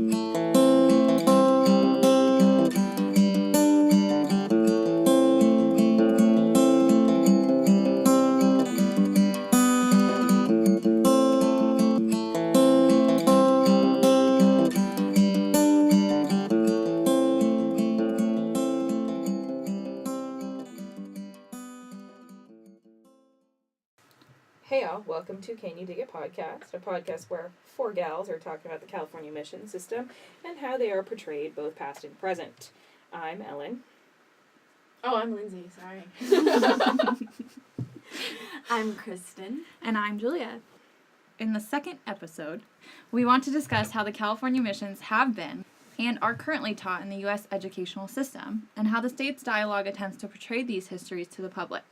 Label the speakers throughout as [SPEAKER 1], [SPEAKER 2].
[SPEAKER 1] Hey y'all, welcome to Can You Dig It Podcast, a podcast where four gals are talking about the California mission system and how they are portrayed both past and present. I'm Ellen.
[SPEAKER 2] Oh, I'm Lindsay, sorry.
[SPEAKER 3] I'm Kristen.
[SPEAKER 4] And I'm Julia. In the second episode, we want to discuss how the California missions have been and are currently taught in the U.S. educational system, and how the state's dialogue attempts to portray these histories to the public.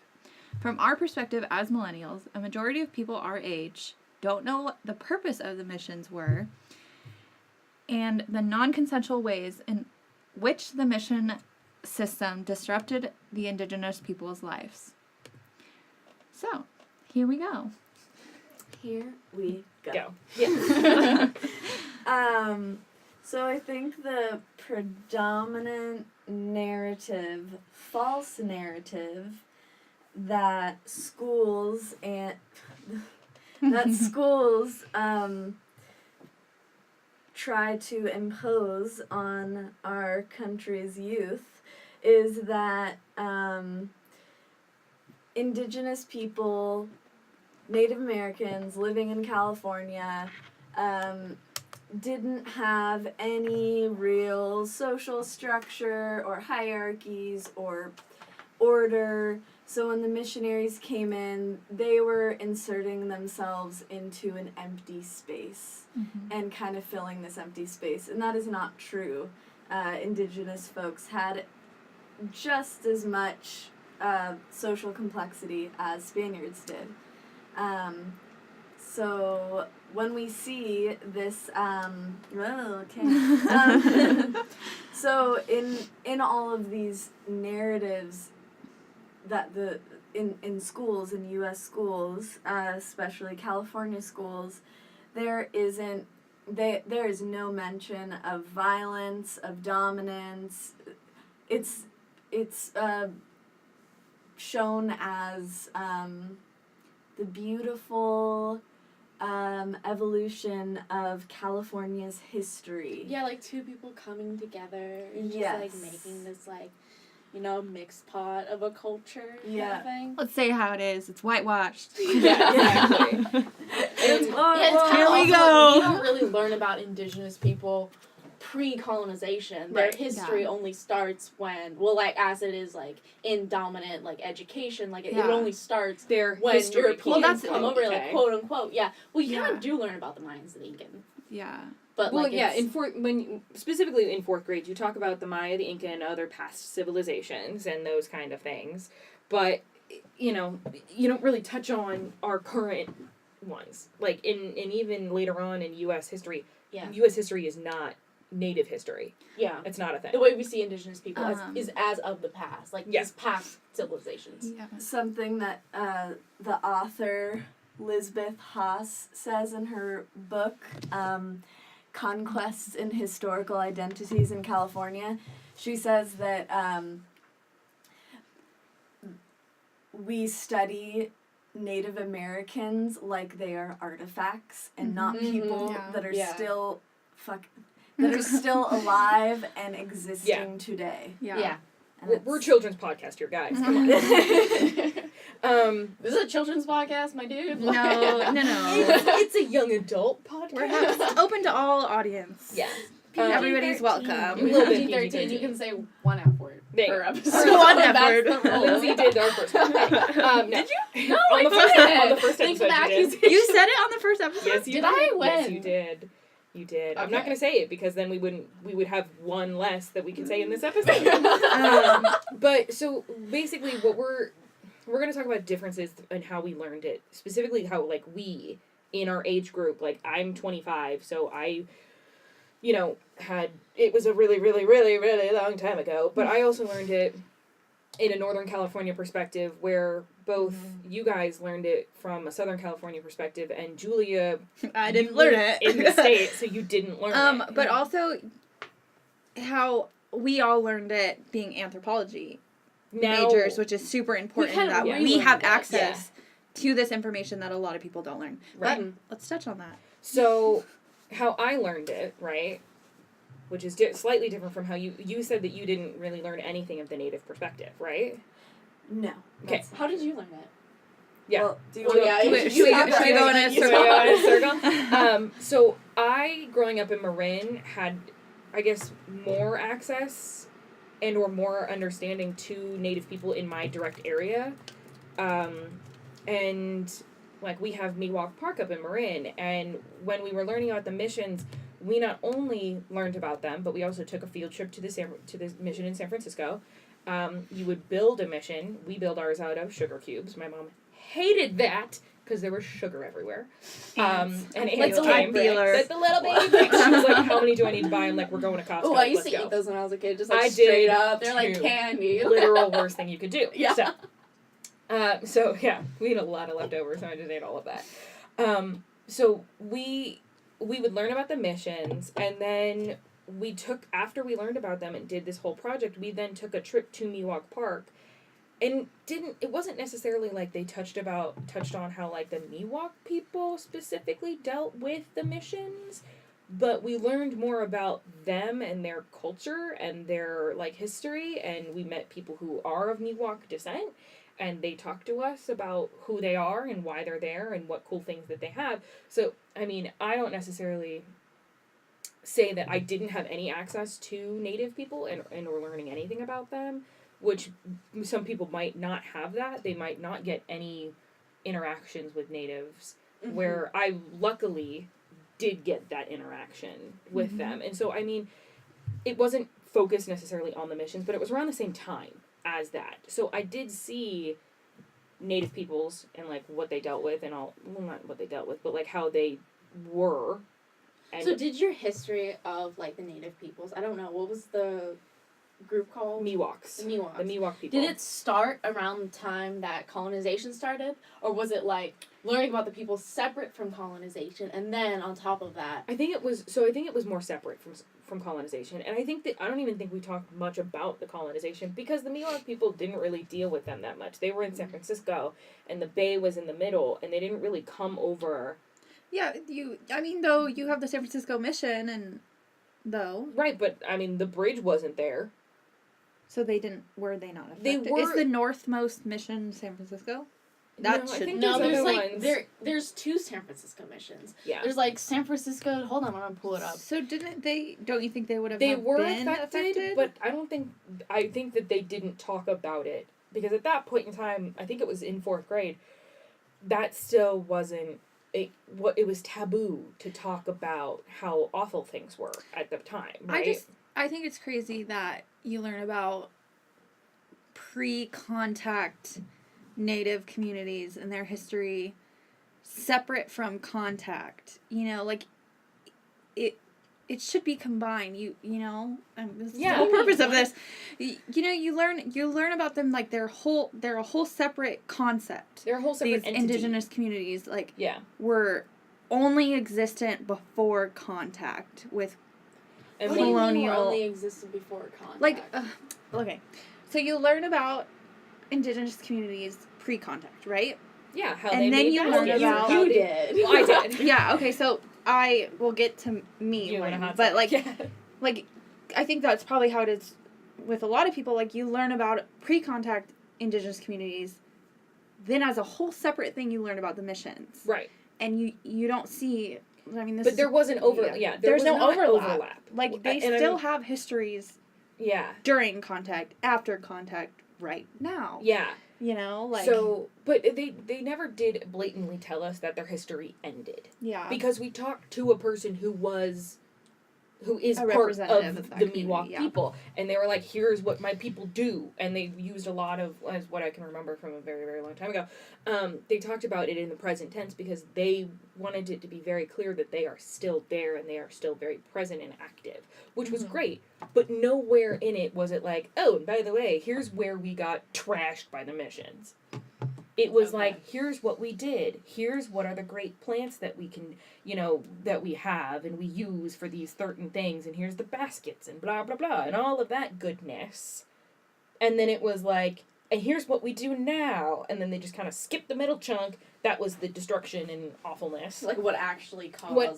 [SPEAKER 4] From our perspective as millennials, a majority of people our age don't know what the purpose of the missions were and the non-consensual ways in which the mission system disrupted the indigenous people's lives. So, here we go.
[SPEAKER 3] Here we go.
[SPEAKER 1] Yeah.
[SPEAKER 3] So I think the predominant narrative, false narrative, that schools try to impose on our country's youth is that indigenous people, Native Americans living in California, didn't have any real social structure or hierarchies or order. So when the missionaries came in, they were inserting themselves into an empty space and kind of filling this empty space. And that is not true. Indigenous folks had just as much social complexity as Spaniards did. So when we see this, so in all of these narratives that in schools, in U.S. schools, especially California schools, there is no mention of violence, of dominance. It's shown as the beautiful evolution of California's history.
[SPEAKER 2] Yeah, like two people coming together and just like making this like, you know, mixed pot of a culture kind of thing.
[SPEAKER 4] Let's say how it is. It's whitewashed.
[SPEAKER 1] Yeah, exactly.
[SPEAKER 2] It's
[SPEAKER 4] Here we
[SPEAKER 2] also,
[SPEAKER 4] go.
[SPEAKER 2] You don't really learn about indigenous people pre-colonization. Their history only starts when, well, like, as it is, like, in dominant, like, education, like, it only starts when Europeans come over, like, quote-unquote, Well, you kind of do learn about the Mayans and the Incan.
[SPEAKER 4] Yeah.
[SPEAKER 2] But,
[SPEAKER 1] well,
[SPEAKER 2] like,
[SPEAKER 1] specifically in fourth grade, you talk about the Maya, the Inca, and other past civilizations and those kind of things. But, you know, you don't really touch on our current ones. Like, in even later on in U.S. history, U.S. history is not Native history. Yeah. It's not a thing.
[SPEAKER 2] The way we see indigenous people is as of the past. Like, these past civilizations.
[SPEAKER 3] Yeah. Something that the author Lisbeth Haas says in her book, Conquests in Historical Identities in California, she says that we study Native Americans like they are artifacts and not people that are still that are still alive and existing today.
[SPEAKER 1] Yeah. We're children's podcast here, guys. Come on.
[SPEAKER 2] This is a children's podcast, my dude.
[SPEAKER 4] No.
[SPEAKER 1] It's a young adult podcast.
[SPEAKER 4] We're open to all audience.
[SPEAKER 1] Yeah.
[SPEAKER 4] Everybody's welcome.
[SPEAKER 1] A little bit
[SPEAKER 2] PG-13. You can say one F-word per episode.
[SPEAKER 4] One F-word.
[SPEAKER 1] Lindsay did our first one. No.
[SPEAKER 4] Did you?
[SPEAKER 2] No,
[SPEAKER 1] on the first
[SPEAKER 2] Thanks
[SPEAKER 1] episode
[SPEAKER 2] for the
[SPEAKER 1] you did.
[SPEAKER 2] accusation.
[SPEAKER 4] You said it on the first episode?
[SPEAKER 1] Yes, you did.
[SPEAKER 2] Did I? When?
[SPEAKER 1] Yes, you did. You did. Okay. I'm not going to say it because then we would have one less that we could say in this episode. But so basically what we're going to talk about differences and how we learned it. Specifically how, like, we, in our age group, like, I'm 25, so I, you know, it was a really, really, really, really long time ago, but I also learned it in a Northern California perspective, where both you guys learned it from a Southern California perspective, and Julia,
[SPEAKER 4] I didn't learn it
[SPEAKER 1] in the state, so you didn't learn it.
[SPEAKER 4] But also how we all learned it being anthropology majors, which is super important that we have access to this information that a lot of people don't learn.
[SPEAKER 1] Right.
[SPEAKER 4] But let's touch on that.
[SPEAKER 1] So, how I learned it, right, which is slightly different from how you said that you didn't really learn anything of the Native perspective, right?
[SPEAKER 3] No.
[SPEAKER 1] Okay.
[SPEAKER 2] How did you learn it?
[SPEAKER 1] Yeah.
[SPEAKER 3] Well,
[SPEAKER 4] Should we go in a circle?
[SPEAKER 1] So I, growing up in Marin, had, I guess, more access and or more understanding to Native people in my direct area. And, like, we have Miwok Park up in Marin, and when we were learning about the missions, we not only learned about them, but we also took a field trip to the mission in San Francisco. You would build a mission. We build ours out of sugar cubes. My mom hated that because there was sugar everywhere. And
[SPEAKER 2] like the little
[SPEAKER 1] bricks. Like the little baby bricks. She was like, how many do I need to buy? I'm like, we're going to Costco.
[SPEAKER 2] Oh, I used to eat those when I was a kid, just like straight up. They're like candy.
[SPEAKER 1] Literal worst thing you could do.
[SPEAKER 2] Yeah.
[SPEAKER 1] So yeah, we had a lot of leftovers, so I just ate all of that. So we would learn about the missions, and then after we learned about them and did this whole project, we then took a trip to Miwok Park, and it wasn't necessarily like they touched on how like the Miwok people specifically dealt with the missions, but we learned more about them and their culture and their like history, and we met people who are of Miwok descent, and they talked to us about who they are and why they're there and what cool things that they have. So, I mean, I don't necessarily say that I didn't have any access to Native people and or learning anything about them, which some people might not have that. They might not get any interactions with Natives, where I luckily did get that interaction with them. And so, I mean, it wasn't focused necessarily on the missions, but it was around the same time as that. So I did see Native peoples and like what they dealt with and all, well, not what they dealt with, but like how they were. And
[SPEAKER 2] so did your history of like the Native peoples, I don't know, what was the group called?
[SPEAKER 1] Miwoks.
[SPEAKER 2] The Miwoks.
[SPEAKER 1] The Miwok people.
[SPEAKER 2] Did it start around the time that colonization started? Or was it like learning about the people separate from colonization and then on top of that?
[SPEAKER 1] I think it was more separate from colonization, and I don't even think we talked much about the colonization because the Miwok people didn't really deal with them that much. They were in San Francisco, and the bay was in the middle, and they didn't really come over.
[SPEAKER 4] Yeah, though you have the San Francisco mission, and
[SPEAKER 1] right, but I mean the bridge wasn't there,
[SPEAKER 4] so were they not affected?
[SPEAKER 1] They were.
[SPEAKER 4] Is the northmost mission San Francisco?
[SPEAKER 2] There's two San Francisco missions.
[SPEAKER 1] Yeah.
[SPEAKER 2] There's like San Francisco. Hold on, I'm gonna pull it up.
[SPEAKER 4] So don't you think they would have?
[SPEAKER 1] They were
[SPEAKER 4] been
[SPEAKER 1] affected, but I think that they didn't talk about it because at that point in time, I think it was in 4th grade. That still wasn't it was taboo to talk about how awful things were at the time. Right?
[SPEAKER 4] I think it's crazy that you learn about pre-contact Native communities and their history separate from contact. Like it should be combined. This is the whole purpose of this. You learn about them like they're a whole separate concept.
[SPEAKER 1] They're a whole separate
[SPEAKER 4] These
[SPEAKER 1] entity.
[SPEAKER 4] indigenous communities were only existent before contact with
[SPEAKER 2] and
[SPEAKER 4] colonial.
[SPEAKER 2] Only existed before contact.
[SPEAKER 4] Like okay, so you learn about indigenous communities pre-contact, right?
[SPEAKER 1] Yeah, how
[SPEAKER 4] and
[SPEAKER 1] they
[SPEAKER 4] then
[SPEAKER 1] made
[SPEAKER 4] you
[SPEAKER 1] that.
[SPEAKER 4] learn about
[SPEAKER 2] you did.
[SPEAKER 1] Well, I did.
[SPEAKER 4] Yeah. Okay. So I will get to me, but like I think that's probably how it is with a lot of people. Like you learn about pre-contact indigenous communities, then as a whole separate thing, you learn about the missions.
[SPEAKER 1] Right.
[SPEAKER 4] And you don't see. I mean,
[SPEAKER 1] but there wasn't
[SPEAKER 4] there's no overlap. Like
[SPEAKER 1] Well,
[SPEAKER 4] they still have histories.
[SPEAKER 1] Yeah.
[SPEAKER 4] During contact, after contact, right now.
[SPEAKER 1] Yeah.
[SPEAKER 4] So,
[SPEAKER 1] but they never did blatantly tell us that their history ended.
[SPEAKER 4] Yeah.
[SPEAKER 1] Because we talked to a person who was who is
[SPEAKER 4] A
[SPEAKER 1] part
[SPEAKER 4] representative
[SPEAKER 1] of
[SPEAKER 4] of that
[SPEAKER 1] the
[SPEAKER 4] community,
[SPEAKER 1] Miwok
[SPEAKER 4] yeah.
[SPEAKER 1] people. And they were like, here's what my people do. And they used a lot of, as what I can remember from a very, very long time ago, they talked about it in the present tense because they wanted it to be very clear that they are still there and they are still very present and active, which was great. But nowhere in it was it like, oh, and by the way, here's where we got trashed by the missions. It was like, here's what we did. Here's what are the great plants that we can, that we have and we use for these certain things. And here's the baskets and blah, blah, blah. And all of that goodness. And then it was like, and here's what we do now. And then they just kind of skipped the middle chunk. That was the destruction and awfulness.
[SPEAKER 2] Like what actually caused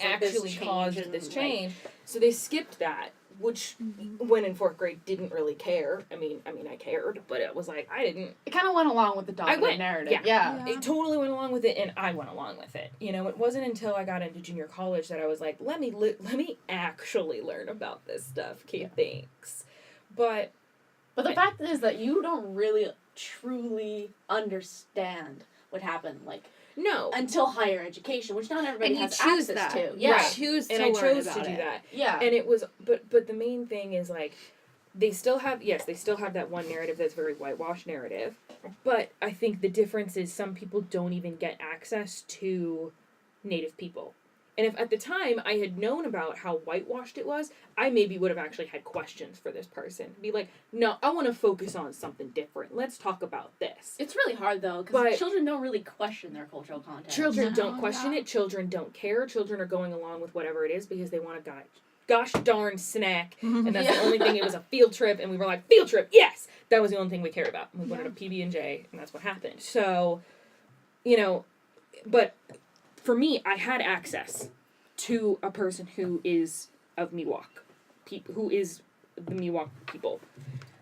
[SPEAKER 1] this change. So they skipped that. Which, when in 4th grade, didn't really care. I mean, I cared, but it was like, I didn't...
[SPEAKER 4] It kind of went along with the dominant narrative.
[SPEAKER 1] Yeah. It totally went along with it, and I went along with it. It wasn't until I got into junior college that I was like, let me actually learn about this stuff, Kate, thanks. But
[SPEAKER 2] the fact is that you don't really truly understand what happened,
[SPEAKER 1] no,
[SPEAKER 2] until higher education, which not everybody has access to.
[SPEAKER 4] Yeah,
[SPEAKER 1] right.
[SPEAKER 4] choose to
[SPEAKER 1] and I
[SPEAKER 4] learn
[SPEAKER 1] chose
[SPEAKER 4] about
[SPEAKER 1] to do
[SPEAKER 4] it.
[SPEAKER 1] that.
[SPEAKER 2] Yeah,
[SPEAKER 1] and it was, but the main thing is like, they still have that one narrative that's very whitewashed narrative, but I think the difference is some people don't even get access to Native people. And if at the time I had known about how whitewashed it was, I maybe would have actually had questions for this person. Be like, no, I want to focus on something different. Let's talk about this.
[SPEAKER 2] it's really hard though, because children don't really question their cultural content.
[SPEAKER 1] Children don't question it. Children don't care. Children are going along with whatever it is because they want a gosh darn snack. And that's the only thing. It was a field trip, and we were like, field trip, yes! That was the only thing we cared about. We wanted a PB&J, and that's what happened. So, but for me, I had access to a person who is of Miwok, who is the Miwok people.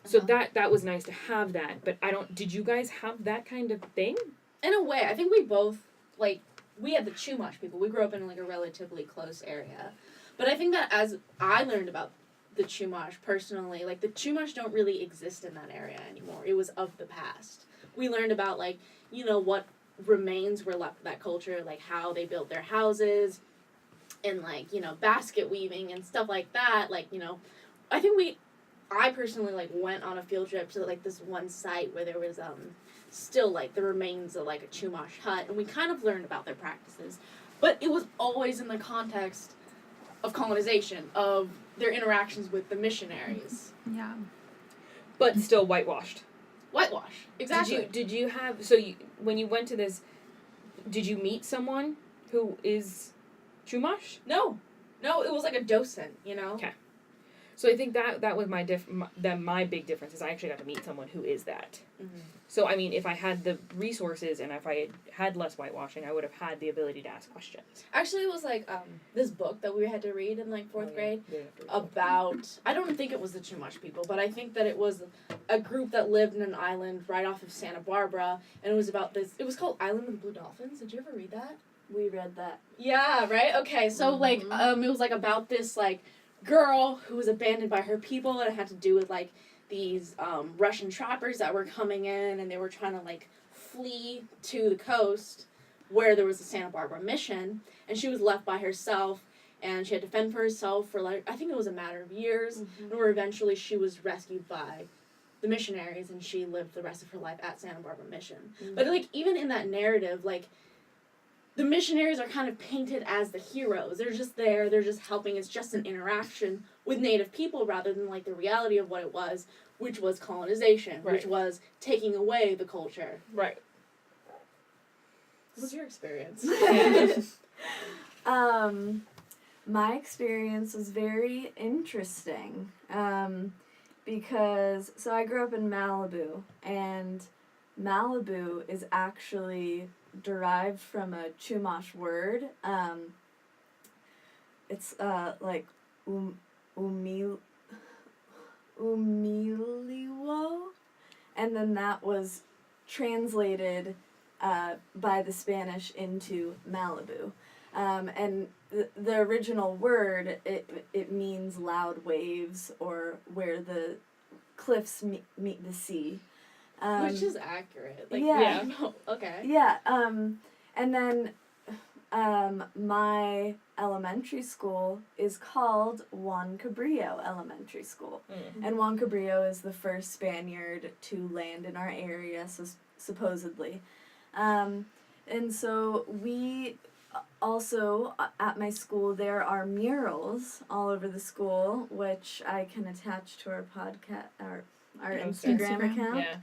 [SPEAKER 1] So that was nice to have that, but did you guys have that kind of thing?
[SPEAKER 2] In a way, I think we both, we had the Chumash people. We grew up in, a relatively close area. But I think that as I learned about the Chumash personally, the Chumash don't really exist in that area anymore. It was of the past. We learned about, what remains were left of that culture, how they built their houses, and basket weaving and stuff like that. I think I personally went on a field trip to this one site where there was still the remains of a Chumash hut, and we kind of learned about their practices, but it was always in the context of colonization, of their interactions with the missionaries.
[SPEAKER 4] Yeah.
[SPEAKER 1] But still whitewashed.
[SPEAKER 2] Whitewash, exactly.
[SPEAKER 1] Did you have when you went to this, did you meet someone who is Chumash?
[SPEAKER 2] No, it was a docent,
[SPEAKER 1] Okay. So I think that was my big difference is I actually got to meet someone who is that.
[SPEAKER 2] Mm-hmm.
[SPEAKER 1] So I mean, if I had the resources and if I had less whitewashing, I would have had the ability to ask questions.
[SPEAKER 2] Actually, it was this book that we had to read in 4th grade about, I don't think it was the Chumash people, but I think that it was a group that lived in an island right off of Santa Barbara, and it was about this, it was called Island of the Blue Dolphins. Did you ever read that?
[SPEAKER 3] We read that.
[SPEAKER 2] Yeah, right? Okay, so it was about this girl who was abandoned by her people, and it had to do with these Russian trappers that were coming in, and they were trying to flee to the coast where there was a Santa Barbara mission, and she was left by herself, and she had to fend for herself for I think it was a matter of years, and where eventually she was rescued by the missionaries, and she lived the rest of her life at Santa Barbara mission. But even in that narrative, the missionaries are kind of painted as the heroes. They're just there. They're just helping. It's just an interaction with Native people rather than the reality of what it was, which was colonization, which was taking away the culture.
[SPEAKER 1] Right.
[SPEAKER 2] What was your experience?
[SPEAKER 3] My experience was very interesting because I grew up in Malibu, and Malibu is actually derived from a Chumash word. It's umiliwo, and then that was translated by the Spanish into Malibu. And the original word, it means loud waves, or where the cliffs meet the sea.
[SPEAKER 2] Which is accurate.
[SPEAKER 3] Yeah.
[SPEAKER 2] Okay.
[SPEAKER 3] Yeah. And then my elementary school is called Juan Cabrillo Elementary School.
[SPEAKER 1] Mm.
[SPEAKER 3] And Juan Cabrillo is the first Spaniard to land in our area, supposedly. And so we also, at my school, there are murals all over the school, which I can attach to our podcast, our Instagram account.
[SPEAKER 1] Yeah.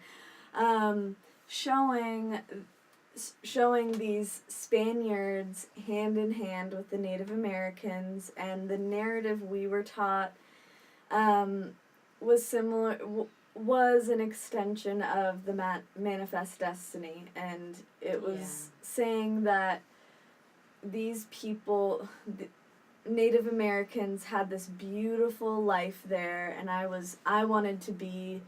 [SPEAKER 3] Showing these Spaniards hand in hand with the Native Americans, and the narrative we were taught was similar. Was an extension of the Manifest Destiny, and it was saying that these people, Native Americans, had this beautiful life there, and I wanted to be.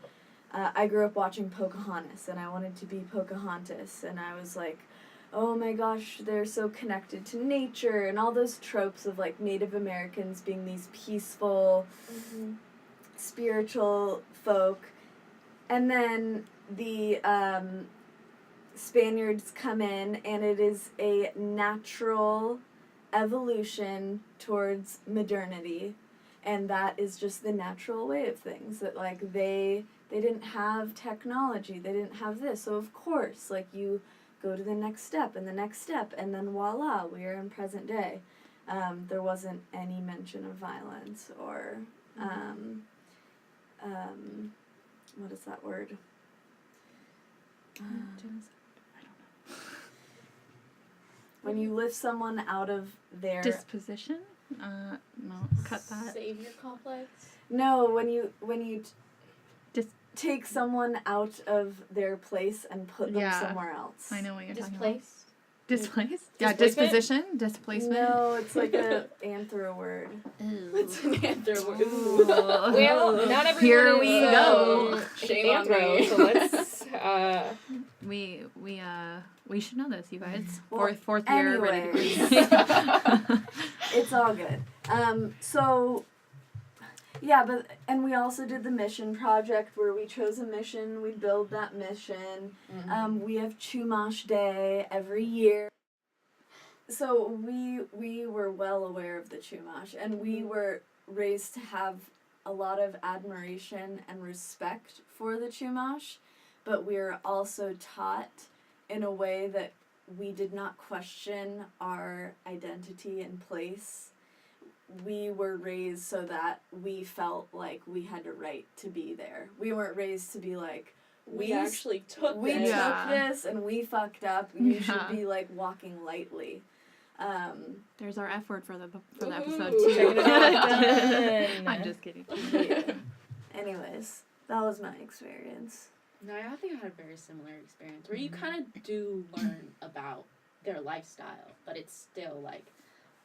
[SPEAKER 3] I grew up watching Pocahontas, and I wanted to be Pocahontas, and I was like, oh my gosh, they're so connected to nature, and all those tropes of, like, Native Americans being these peaceful, spiritual folk. And then the Spaniards come in, and it is a natural evolution towards modernity, and that is just the natural way of things, that, like, they didn't have technology, they didn't have this, so of course, like, you go to the next step, and then voila, we are in present day. There wasn't any mention of violence or, what is that word?
[SPEAKER 4] Genocide. I don't know.
[SPEAKER 3] When you lift someone out of their...
[SPEAKER 4] Disposition? No, cut that.
[SPEAKER 2] Savior complex?
[SPEAKER 3] No, when you take someone out of their place and put them somewhere else.
[SPEAKER 4] I know what you're talking about.
[SPEAKER 2] Displaced?
[SPEAKER 4] Yeah, disposition? Displacement?
[SPEAKER 3] No, it's like a anthro word.
[SPEAKER 2] It's an anthro word.
[SPEAKER 1] Well, not everyone
[SPEAKER 4] Here
[SPEAKER 1] is,
[SPEAKER 4] we go.
[SPEAKER 2] Shame on
[SPEAKER 1] anthro,
[SPEAKER 2] me.
[SPEAKER 1] so let's
[SPEAKER 4] we should know this, you guys.
[SPEAKER 3] Well,
[SPEAKER 4] Fourth year ready.
[SPEAKER 3] It's all good. So yeah, and we also did the mission project where we chose a mission, we build that mission. We have Chumash Day every year. So we were well aware of the Chumash, and we were raised to have a lot of admiration and respect for the Chumash, but we were also taught in a way that we did not question our identity and place. We were raised so that we felt like we had a right to be there. We weren't raised to be like,
[SPEAKER 2] We actually took
[SPEAKER 3] this and we fucked up. You should be, like, walking lightly.
[SPEAKER 4] There's our F word for the episode
[SPEAKER 1] Ooh,
[SPEAKER 4] too.
[SPEAKER 1] check it out.
[SPEAKER 4] I'm just kidding.
[SPEAKER 3] Yeah. Anyways, that was my experience.
[SPEAKER 2] No, I think I had a very similar experience where you kind of do learn about their lifestyle, but it's still, like,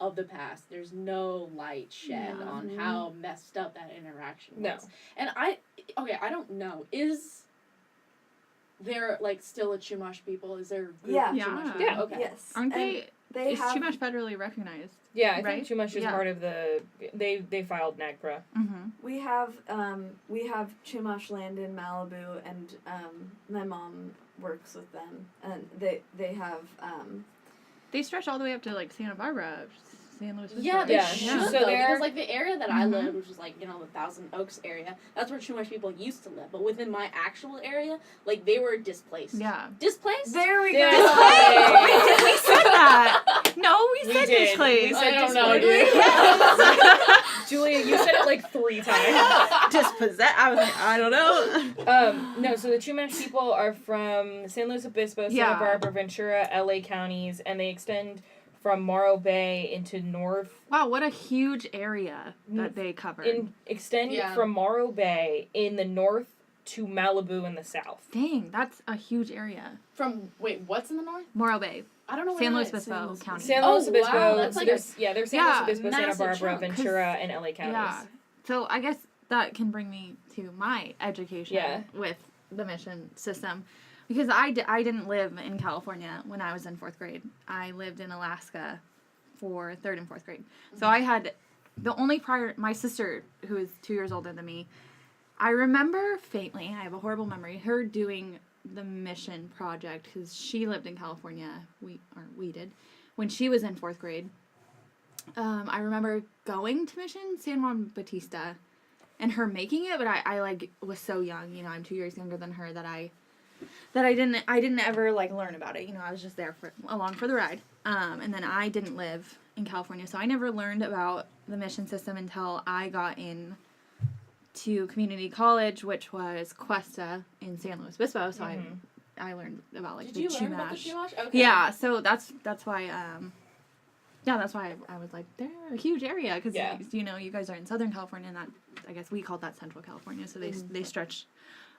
[SPEAKER 2] of the past. There's no light shed on how messed up that interaction was.
[SPEAKER 1] No.
[SPEAKER 2] And I don't know. Is there, like, still a Chumash people? Is there a group of Chumash people?
[SPEAKER 1] Yeah.
[SPEAKER 2] Okay.
[SPEAKER 3] Yes.
[SPEAKER 4] Aren't
[SPEAKER 3] Is
[SPEAKER 4] Chumash federally recognized?
[SPEAKER 1] Yeah, I
[SPEAKER 4] right?
[SPEAKER 1] think Chumash is part of the... They filed NAGPRA.
[SPEAKER 4] Mm-hmm.
[SPEAKER 3] We have Chumash land in Malibu, and my mom works with them, and they have
[SPEAKER 4] They stretch all the way up to, like, Santa Barbara, San Luis Obispo.
[SPEAKER 2] Yeah, they
[SPEAKER 1] Yeah.
[SPEAKER 2] should,
[SPEAKER 1] So
[SPEAKER 2] though,
[SPEAKER 1] they're-
[SPEAKER 2] because, like, the area that I lived, which was, like, you know, the Thousand Oaks area, that's where Chumash people used to live. But within my actual area, like, they were displaced.
[SPEAKER 4] Yeah.
[SPEAKER 2] Displaced?
[SPEAKER 3] There we
[SPEAKER 1] Yeah.
[SPEAKER 3] go.
[SPEAKER 4] Wait, we said that. No, we said
[SPEAKER 1] did.
[SPEAKER 4] displaced.
[SPEAKER 1] We said
[SPEAKER 2] I don't know,
[SPEAKER 1] displaced. Julia, you said it like 3 times.
[SPEAKER 5] Dispossessed. I was like, I don't know.
[SPEAKER 1] No, so the Chumash people are from San Luis Obispo, Santa
[SPEAKER 4] Yeah.
[SPEAKER 1] Barbara, Ventura, LA counties, and they extend from Morro Bay into north.
[SPEAKER 4] Wow, what a huge area that they covered.
[SPEAKER 1] Extend from Morro Bay in the north to Malibu in the south.
[SPEAKER 4] Dang, that's a huge area.
[SPEAKER 2] Wait, what's in the north?
[SPEAKER 4] Morro Bay,
[SPEAKER 2] I don't know where
[SPEAKER 4] San
[SPEAKER 2] that
[SPEAKER 4] Luis
[SPEAKER 2] is.
[SPEAKER 4] Obispo County.
[SPEAKER 1] San
[SPEAKER 2] Oh,
[SPEAKER 1] Luis Obispo.
[SPEAKER 2] wow, that's
[SPEAKER 1] so
[SPEAKER 2] like
[SPEAKER 1] there's San Luis Obispo, Santa
[SPEAKER 2] massive
[SPEAKER 1] Barbara,
[SPEAKER 2] chunk.
[SPEAKER 1] Ventura, and LA counties.
[SPEAKER 4] Yeah. So I guess that can bring me to my education with the mission system. Because I didn't live in California when I was in 4th grade. I lived in Alaska for 3rd and 4th grade. So I had the only my sister, who is 2 years older than me, I remember faintly, I have a horrible memory, her doing the mission project because she lived in California, we did, when she was in 4th grade. I remember going to Mission San Juan Bautista and her making it, but I like was so young, I'm 2 years younger than her that I didn't ever like learn about it. I was just there along for the ride. And then I didn't live in California, so I never learned about the mission system until I got in to community college, which was Cuesta in San Luis Obispo. So I learned about like
[SPEAKER 2] Did
[SPEAKER 4] the
[SPEAKER 2] you
[SPEAKER 4] Chumash.
[SPEAKER 2] learn about the Chumash? Okay.
[SPEAKER 4] Yeah, so that's why that's why I was like, they're a huge area because you guys are in Southern California, and that I guess we called that Central California, so they stretch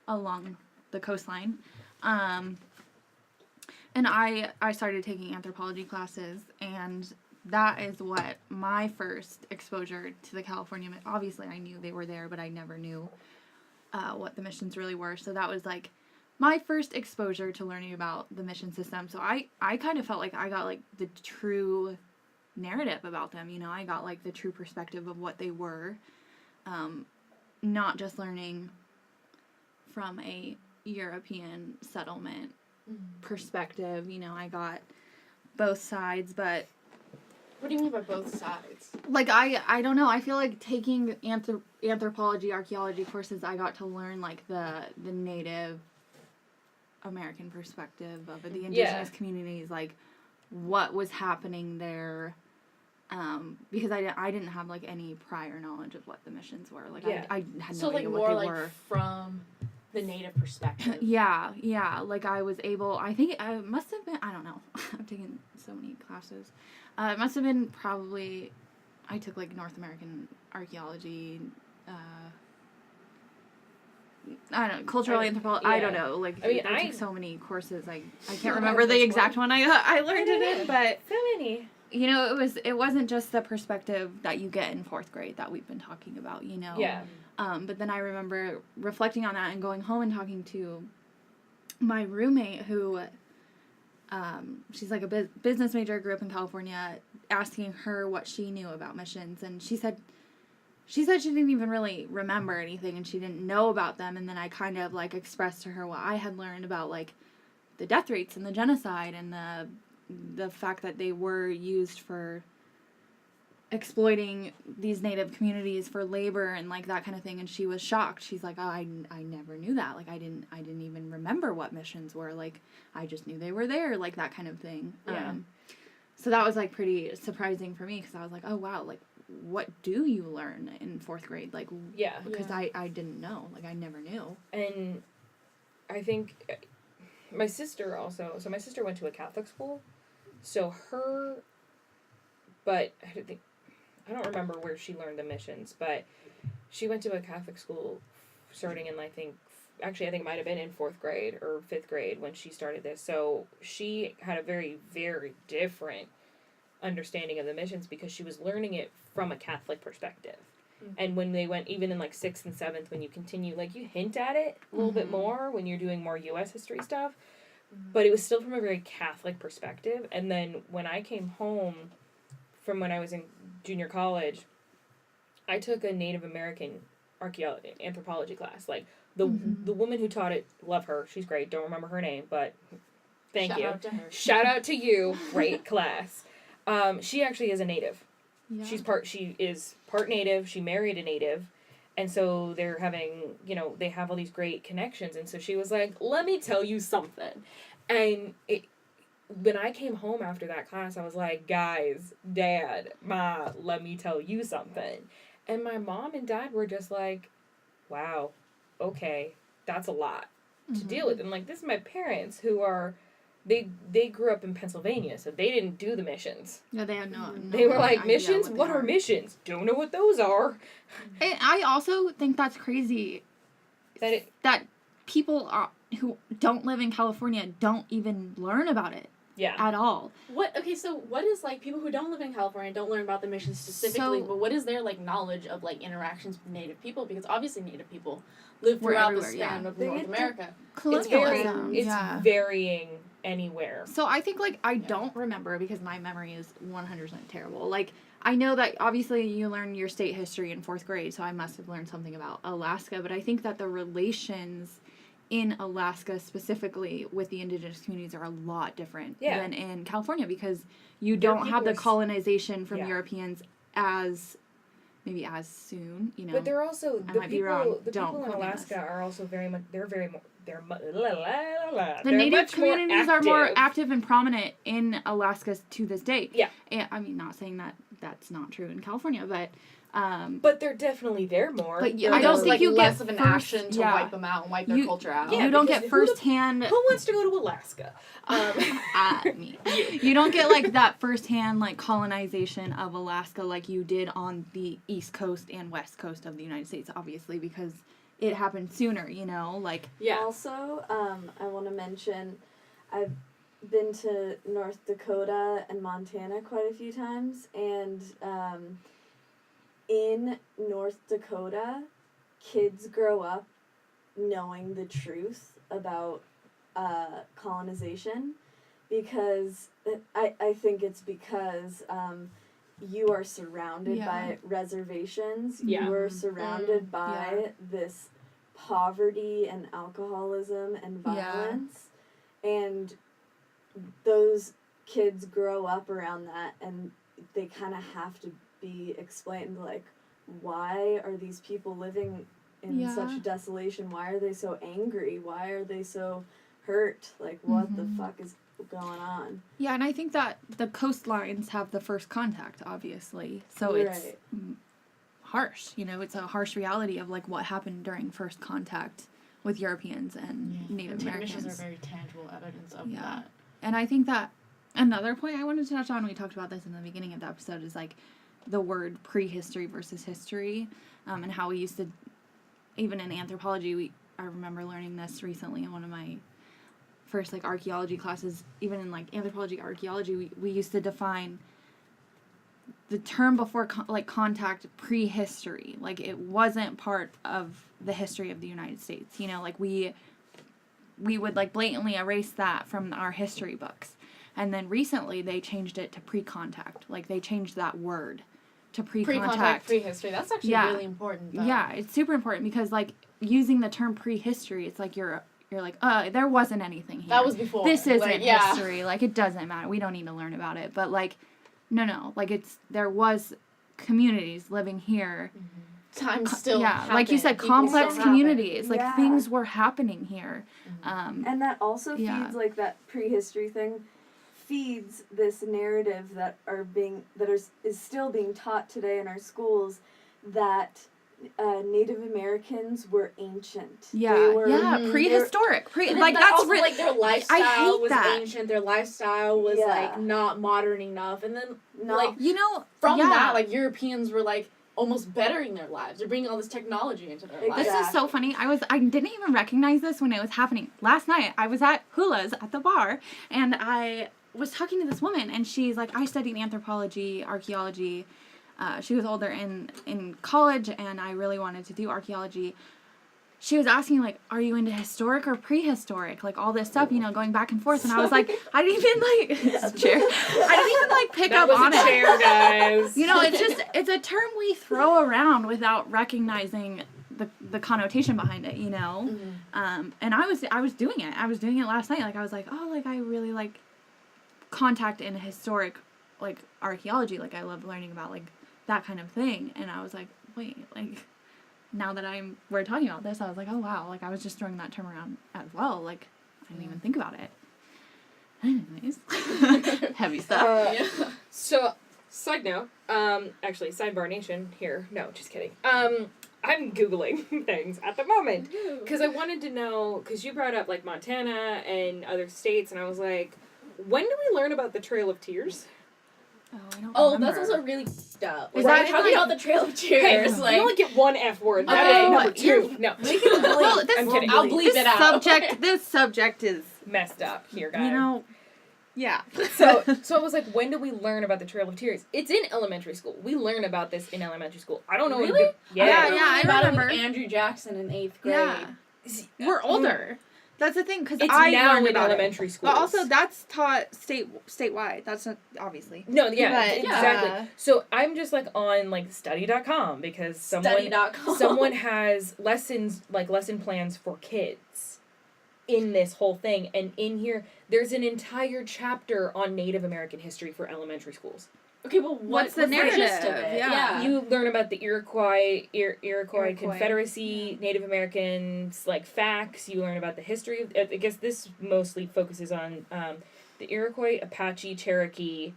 [SPEAKER 4] along the coastline. And I started taking anthropology classes, and that is what my first exposure to the California. Obviously, I knew they were there, but I never knew what the missions really were. So that was like my first exposure to learning about the mission system. So I kind of felt like I got like the true narrative about them. I got like the true perspective of what they were, not just learning from a European settlement perspective. I got both sides, but
[SPEAKER 2] what do you mean by both sides?
[SPEAKER 4] Like I don't know. I feel like taking anthropology, archaeology courses, I got to learn like the Native American perspective of the indigenous communities, like what was happening there. Because I didn't have like any prior knowledge of what the missions were. Like I had no idea what they were.
[SPEAKER 2] From the Native perspective.
[SPEAKER 4] Yeah. Like I was able. I think I must have been. I don't know. I've taken so many classes. It must have been probably. I took like North American archaeology. I don't know, cultural anthropology. I don't know. Like I took so many courses. I can't remember the exact one I learned in it, but
[SPEAKER 1] so many.
[SPEAKER 4] It wasn't just the perspective that you get in 4th grade that we've been talking about.
[SPEAKER 1] Yeah.
[SPEAKER 4] But then I remember reflecting on that and going home and talking to my roommate who, she's like a business major, grew up in California, asking her what she knew about missions. And she said she didn't even really remember anything and she didn't know about them. And then I kind of like expressed to her what I had learned about like the death rates and the genocide and the fact that they were used for exploiting these Native communities for labor and like that kind of thing, and she was shocked. She's like, oh, I never knew that. Like I didn't even remember what missions were. Like I just knew they were there, like that kind of thing.
[SPEAKER 1] Yeah.
[SPEAKER 4] So that was like pretty surprising for me because I was like, oh wow, like what do you learn in 4th grade? Like because I didn't know. Like I never knew.
[SPEAKER 1] And I think my sister also. So my sister went to a Catholic school, but I don't remember where she learned the missions, but she went to a Catholic school starting in, I think it might have been in 4th grade or 5th grade when she started this. So she had a very, very different understanding of the missions because she was learning it from a Catholic perspective. Mm-hmm. And when they went, even in like 6th and 7th, when you continue, like you hint at it a little bit more when you're doing more U.S. history stuff, but it was still from a very Catholic perspective. And then when I came home from when I was in junior college, I took a Native American anthropology class. Like the woman who taught it, love her, she's great. Don't remember her name, but thank you.
[SPEAKER 2] Shout out to her.
[SPEAKER 1] Shout out to you. Great class. She actually is a Native. Yeah. She is part Native. She married a Native, and so they're having they have all these great connections. And so she was like, "Let me tell you something," and when I came home after that class, I was like, guys, Dad, Ma, let me tell you something. And my mom and dad were just like, wow, okay, that's a lot to deal with. And like, this is my parents who are, they grew up in Pennsylvania, so they didn't do the missions.
[SPEAKER 4] Yeah, they had no
[SPEAKER 1] they were like, missions? What are missions? Don't know what those are.
[SPEAKER 4] And I also think that's crazy that people who don't live in California don't even learn about it.
[SPEAKER 1] Yeah.
[SPEAKER 4] At all.
[SPEAKER 2] So what is, like, people who don't live in California don't learn about the mission specifically, but what is their, like, knowledge of, like, interactions with Native people? Because obviously Native people live throughout the span of North America.
[SPEAKER 1] It's varying anywhere.
[SPEAKER 4] So I think, like, I don't remember because my memory is 100% terrible. Like, I know that obviously you learn your state history in 4th grade, so I must have learned something about Alaska, but I think that the relations in Alaska specifically with the indigenous communities are a lot different than in California, because you don't have the colonization from Europeans as soon, you know.
[SPEAKER 1] But they're also the people in Alaska are also very much the
[SPEAKER 4] native communities are more active and prominent in Alaska to this day.
[SPEAKER 1] Yeah.
[SPEAKER 4] And, I mean, not saying that that's not true in California, but
[SPEAKER 1] they're definitely there more.
[SPEAKER 4] But I don't think you
[SPEAKER 2] less
[SPEAKER 4] get
[SPEAKER 2] of an action to wipe them out and wipe their culture out.
[SPEAKER 4] Yeah, you don't get firsthand.
[SPEAKER 1] Who wants to go to Alaska?
[SPEAKER 4] Me. You don't get like that firsthand like colonization of Alaska like you did on the East Coast and West Coast of the United States, obviously, because it happened sooner. You know, like
[SPEAKER 3] Also, I want to mention, I've been to North Dakota and Montana quite a few times, and in North Dakota, kids grow up knowing the truth about colonization, because I think it's because you are surrounded by reservations. You are surrounded by this poverty and alcoholism and violence, and those kids grow up around that, and they kind of have to be explained, like, why are these people living in such desolation? Why are they so angry? Why are they so hurt? Like, what the fuck is going on?
[SPEAKER 4] Yeah, and I think that the coastlines have the first contact, obviously, so it's harsh, you know, it's a harsh reality of like what happened during first contact with Europeans and Native Americans.
[SPEAKER 2] Missions are very tangible evidence of that.
[SPEAKER 4] And I think that another point I wanted to touch on, we talked about this in the beginning of the episode, is like the word prehistory versus history, and how we used to, even in anthropology, I remember learning this recently in one of my first like archaeology classes. Even in like anthropology, archaeology, we used to define the term before contact prehistory. Like it wasn't part of the history of the United States. You know, like we would like blatantly erase that from our history books. And then recently they changed it to pre-contact. Like they changed that word to pre-contact.
[SPEAKER 2] Pre-contact, prehistory. That's actually really important, though.
[SPEAKER 4] Yeah, it's super important because like using the term prehistory, it's like you're like, there wasn't anything here.
[SPEAKER 2] That was before.
[SPEAKER 4] This isn't history. Like it doesn't matter. We don't need to learn about it. But like, no. Like there was communities living here.
[SPEAKER 2] Time still happened.
[SPEAKER 4] Like you said, complex communities. Like things were happening here.
[SPEAKER 3] And that also feeds like that prehistory thing. Feeds this narrative that is still being taught today in our schools, that Native Americans were ancient.
[SPEAKER 4] Yeah,
[SPEAKER 3] they were,
[SPEAKER 4] prehistoric.
[SPEAKER 2] Like that's also, like their lifestyle was
[SPEAKER 4] that.
[SPEAKER 2] ancient. Their lifestyle was like not modern enough, and then like from that, like Europeans were like almost bettering their lives. They're bringing all this technology into their lives.
[SPEAKER 4] This is so funny. I didn't even recognize this when it was happening. Last night, I was at Hula's at the bar, and I was talking to this woman, and she's like, I studied anthropology, archaeology. She was older in college, and I really wanted to do archaeology. She was asking, like, are you into historic or prehistoric? Like, all this stuff, you know, going back and forth. And I was like, I didn't even, like, chair. I didn't even, like, pick up on it.
[SPEAKER 1] That was a chair, guys.
[SPEAKER 4] You know, it's a term we throw around without recognizing the connotation behind it, you know? And I was doing it. I was doing it last night. Like, I was like, oh, like, I really, like, contact in historic, like, archaeology. Like, I love learning about, like, that kind of thing. And I was like, wait, like, now that we're talking about this, I was like, oh, wow. Like, I was just throwing that term around as well. Like, I didn't even think about it. Anyways. Heavy stuff.
[SPEAKER 1] So, side note, actually, Sidebar Nation here. No, just kidding. I'm Googling things at the moment. Because I wanted to know, because you brought up, like, Montana and other states, and I was like, when do we learn about the Trail of Tears?
[SPEAKER 4] Oh, I don't remember.
[SPEAKER 2] That's also really dumb.
[SPEAKER 4] Is that
[SPEAKER 2] talking about the Trail of Tears?
[SPEAKER 1] Hey,
[SPEAKER 2] like,
[SPEAKER 1] you only get one F word. That is number 2. No.
[SPEAKER 4] Well,
[SPEAKER 1] I'm kidding.
[SPEAKER 2] I'll bleep it out.
[SPEAKER 4] This subject is
[SPEAKER 1] messed up here, guys.
[SPEAKER 4] You know, yeah.
[SPEAKER 1] So I was like, when do we learn about the Trail of Tears? It's in elementary school. We learn about this in elementary school. I don't know.
[SPEAKER 2] Really?
[SPEAKER 4] I remember.
[SPEAKER 2] It with Andrew Jackson in 8th grade.
[SPEAKER 4] Yeah. We're older. That's the thing, because
[SPEAKER 1] it's
[SPEAKER 4] I
[SPEAKER 1] now
[SPEAKER 4] learned
[SPEAKER 1] in
[SPEAKER 4] about
[SPEAKER 1] elementary school.
[SPEAKER 5] But also, that's taught statewide. That's not, obviously.
[SPEAKER 1] No, yeah,
[SPEAKER 4] But,
[SPEAKER 1] exactly. So I'm just like on like study.com because someone has lessons, like lesson plans for kids in this whole thing. And in here, there's an entire chapter on Native American history for elementary schools.
[SPEAKER 2] Okay, but what's
[SPEAKER 5] the narrative?
[SPEAKER 2] gist of it?
[SPEAKER 5] Yeah.
[SPEAKER 1] You learn about the Iroquois Confederacy, Native Americans, like, facts. You learn about the history of, I guess this mostly focuses on the Iroquois, Apache, Cherokee,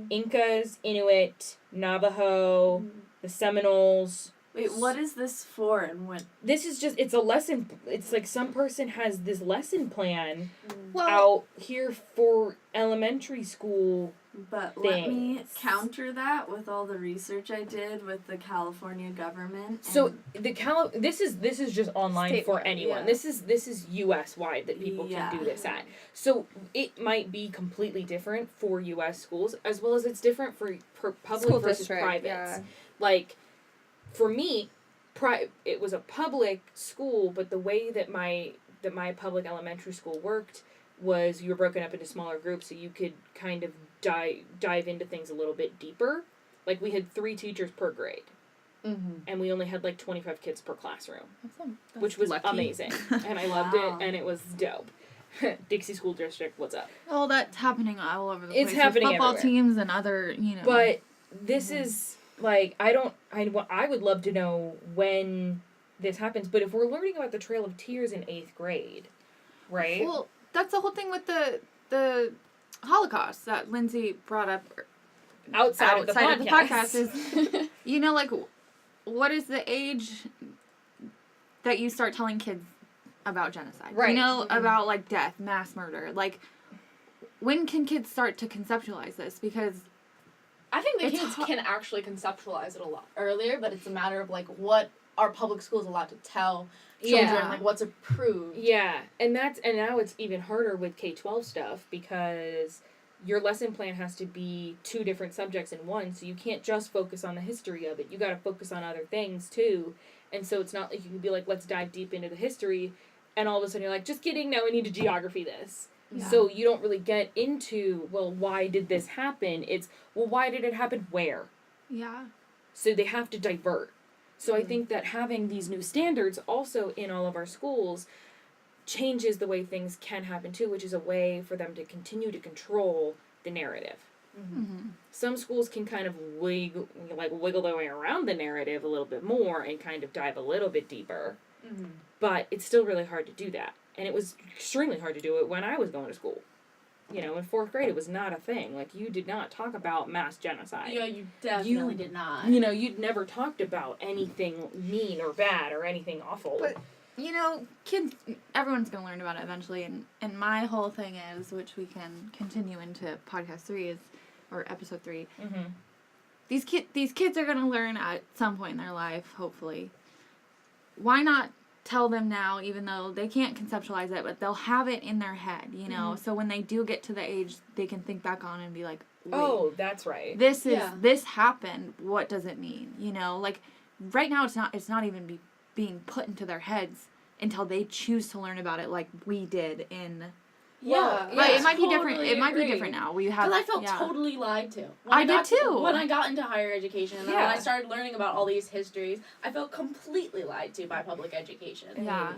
[SPEAKER 1] Incas, Inuit, Navajo, the Seminoles.
[SPEAKER 3] Wait, what is this for and what?
[SPEAKER 1] This is just, it's a lesson, it's like some person has this lesson plan
[SPEAKER 5] Well,
[SPEAKER 1] out here for elementary school.
[SPEAKER 3] But let me counter that with all the research I did with the California government.
[SPEAKER 1] So this is just online
[SPEAKER 5] Statewide,
[SPEAKER 1] for anyone.
[SPEAKER 5] yeah.
[SPEAKER 1] This is US wide that people can do this at. So it might be completely different for US schools as well as it's different for public
[SPEAKER 5] School
[SPEAKER 1] versus
[SPEAKER 5] district,
[SPEAKER 1] privates.
[SPEAKER 5] yeah.
[SPEAKER 1] Like for me, it was a public school, but the way that my public elementary school worked was you were broken up into smaller groups so you could kind of dive into things a little bit deeper. Like we had 3 teachers per grade. And we only had like 25 kids per classroom.
[SPEAKER 4] That's
[SPEAKER 1] which was
[SPEAKER 4] lucky.
[SPEAKER 1] amazing. And I loved it and it was dope. Dixie School District, what's up?
[SPEAKER 4] Well, that's happening all over the
[SPEAKER 1] It's
[SPEAKER 4] place. With
[SPEAKER 1] happening
[SPEAKER 4] football
[SPEAKER 1] everywhere.
[SPEAKER 4] teams and other,
[SPEAKER 1] But this is like I would love to know when this happens, but if we're learning about the Trail of Tears in 8th grade, right?
[SPEAKER 4] Well, that's the whole thing with the Holocaust that Lindsay brought up
[SPEAKER 1] outside of the
[SPEAKER 4] podcast is, like, what is the age that you start telling kids about genocide?
[SPEAKER 1] Right.
[SPEAKER 4] About, like, death, mass murder. Like, when can kids start to conceptualize this? Because
[SPEAKER 2] I think the kids can actually conceptualize it a lot earlier, but it's a matter of, like, what are public schools allowed to tell children, like, what's approved.
[SPEAKER 1] Yeah, and now it's even harder with K-12 stuff because your lesson plan has to be 2 different subjects in one, so you can't just focus on the history of it. You gotta focus on other things, too. And so it's not like you can be like, let's dive deep into the history, and all of a sudden you're like, just kidding, now we need to geography this. Yeah. So you don't really get into, well, why did this happen? It's, well, why did it happen where?
[SPEAKER 4] Yeah.
[SPEAKER 1] So they have to divert. So I think that having these new standards also in all of our schools changes the way things can happen too, which is a way for them to continue to control the narrative. Some schools can kind of wiggle their way around the narrative a little bit more and kind of dive a little bit deeper. But it's still really hard to do that. And it was extremely hard to do it when I was going to school. In 4th grade, it was not a thing. Like, you did not talk about mass genocide.
[SPEAKER 2] Yeah, you definitely did not.
[SPEAKER 1] You'd never talked about anything mean or bad or anything awful.
[SPEAKER 4] But, kids, everyone's going to learn about it eventually. And my whole thing is, which we can continue into podcast 3, or episode 3. These kids are going to learn at some point in their life, hopefully. Why not tell them now, even though they can't conceptualize it, but they'll have it in their head, so when they do get to the age, they can think back on and be like, wait,
[SPEAKER 1] oh, that's right.
[SPEAKER 4] This happened. What does it mean? Like, right now it's not even being put into their heads until they choose to learn about it, like we did in. But it might be different. It might be different now. We have.
[SPEAKER 2] Because I felt totally lied to.
[SPEAKER 4] I did too.
[SPEAKER 2] When I got into higher education, and then when I started learning about all these histories, I felt completely lied to by public education.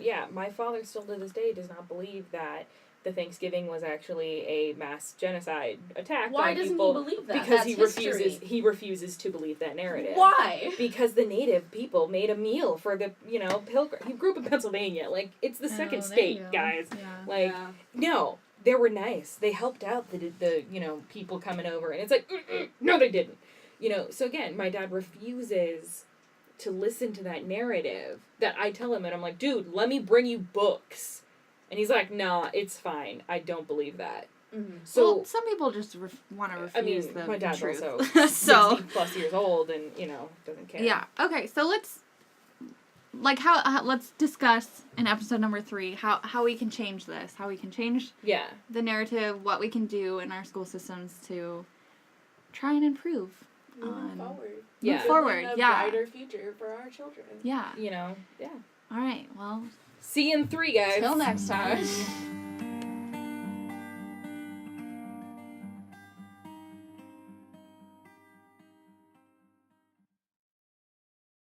[SPEAKER 1] Yeah, my father still to this day does not believe that the Thanksgiving was actually a mass genocide attack.
[SPEAKER 2] Why doesn't he believe that?
[SPEAKER 1] Because
[SPEAKER 2] That's
[SPEAKER 1] he refuses to believe that narrative.
[SPEAKER 2] Why?
[SPEAKER 1] Because the native people made a meal for the pilgrim. He grew up in Pennsylvania. Like, it's the second state, guys. No, they were nice. They helped out the people coming over, and it's like, no, they didn't. So again, my dad refuses to listen to that narrative that I tell him, and I'm like, dude, let me bring you books. And he's like, nah, it's fine. I don't believe that. So
[SPEAKER 4] some people just want to refuse the
[SPEAKER 1] my dad's
[SPEAKER 4] truth.
[SPEAKER 1] also
[SPEAKER 4] so
[SPEAKER 1] 60 plus years old and, doesn't care.
[SPEAKER 4] Yeah. Okay, so let's let's discuss in episode number 3 how we can change this, how we can change the narrative, what we can do in our school systems to try and improve.
[SPEAKER 2] Move forward.
[SPEAKER 4] Move forward,
[SPEAKER 2] a brighter future for our children.
[SPEAKER 4] Yeah.
[SPEAKER 1] Yeah.
[SPEAKER 4] All right, well.
[SPEAKER 1] See you in 3, guys.
[SPEAKER 2] Till next time.